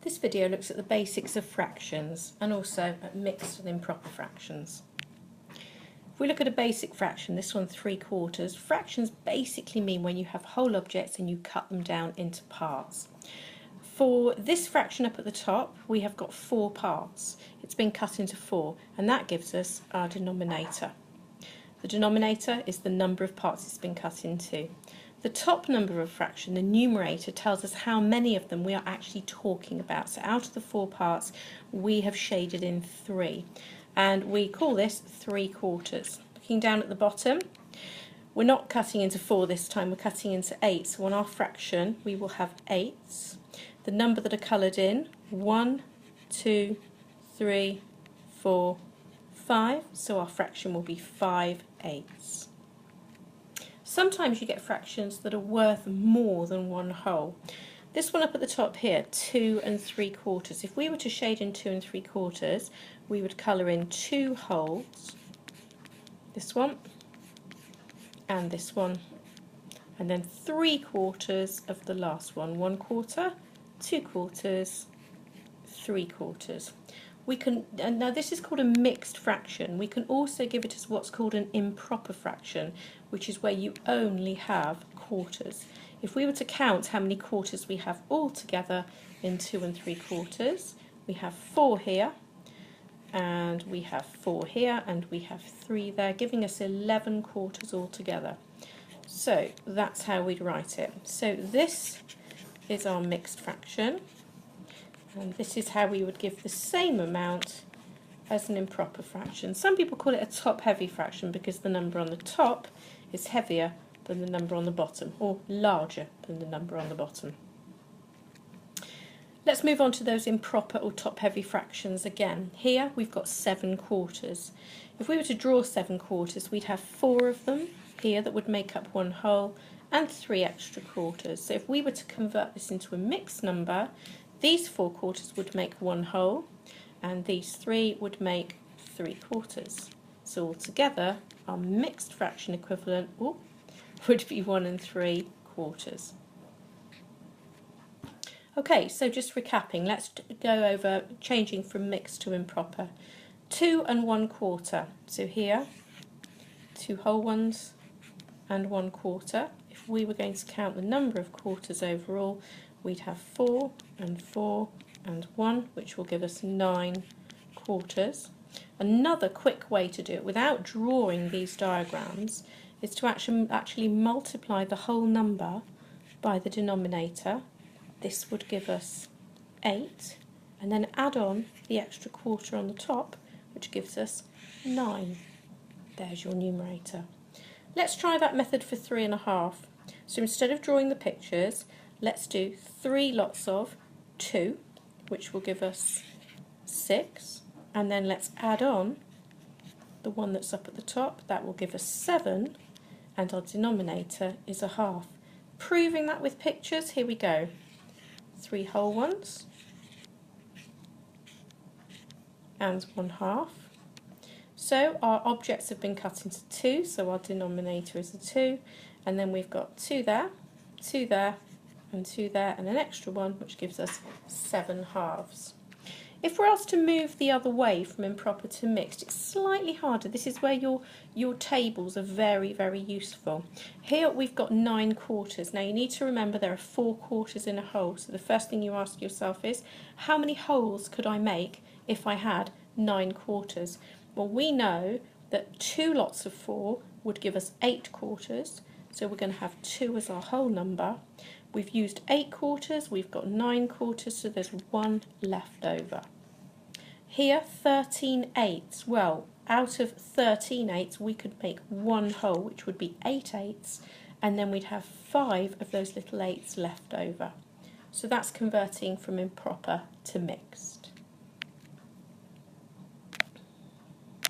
This video looks at the basics of fractions and also at mixed and improper fractions. If we look at a basic fraction, this one 3/4, fractions basically mean when you have whole objects and you cut them down into parts. For this fraction up at the top, we have got 4 parts. It's been cut into 4, and that gives us our denominator. The denominator is the number of parts it's been cut into. The top number of a fraction, the numerator, tells us how many of them we are actually talking about. So out of the 4 parts, we have shaded in 3. And we call this 3/4. Looking down at the bottom, we're not cutting into 4 this time, we're cutting into 8. So on our fraction, we will have 8s. The number that are coloured in, 1, 2, 3, 4, 5. So our fraction will be 5/8. Sometimes you get fractions that are worth more than one whole. This one up at the top here, 2 3/4. If we were to shade in 2 3/4, we would colour in 2 wholes, this one and this one, and then 3/4 of the last one, 1/4, 2/4, 3/4. We can, and now this is called a mixed fraction. We can also give it as what's called an improper fraction, which is where you only have quarters. If we were to count how many quarters we have all together in 2 3/4, we have 4 here, and we have 4 here, and we have 3 there, giving us 11 quarters altogether. So that's how we'd write it. So this is our mixed fraction. And this is how we would give the same amount as an improper fraction. Some people call it a top-heavy fraction because the number on the top is heavier than the number on the bottom, or larger than the number on the bottom. Let's move on to those improper or top-heavy fractions again. Here we've got 7/4. If we were to draw 7/4, we'd have 4 of them here that would make up one whole, and 3 extra quarters. So if we were to convert this into a mixed number, these 4/4 would make one whole, and these 3 would make 3/4. So altogether, our mixed fraction equivalent would be 1 3/4. Okay, so just recapping, let's go over changing from mixed to improper. 2 1/4. So here, 2 whole ones and 1/4. If we were going to count the number of quarters overall, we'd have 4 and 4 and 1, which will give us 9 quarters. Another quick way to do it without drawing these diagrams is to actually multiply the whole number by the denominator. This would give us 8, and then add on the extra quarter on the top, which gives us 9. There's your numerator. Let's try that method for 3 1/2. So instead of drawing the pictures, let's do 3 lots of 2, which will give us 6, and then let's add on the one that's up at the top. That will give us 7, and our denominator is 1/2. Proving that with pictures, here we go. 3 whole ones and 1/2. So our objects have been cut into 2, so our denominator is a 2, and then we've got 2 there, 2 there, and 2 there, and an extra one, which gives us 7 halves. If we're asked to move the other way from improper to mixed, it's slightly harder. This is where your tables are very, very useful. Here we've got 9/4. Now you need to remember there are 4 quarters in a whole, so the first thing you ask yourself is, how many wholes could I make if I had 9/4? Well, we know that 2 lots of 4 would give us 8/4, so we're going to have 2 as our whole number. We've used 8/4, we've got 9/4, so there's 1 left over. Here, 13/8. Well, out of 13/8, we could make one whole, which would be 8/8, and then we'd have 5 of those little 8s left over. So that's converting from improper to mixed.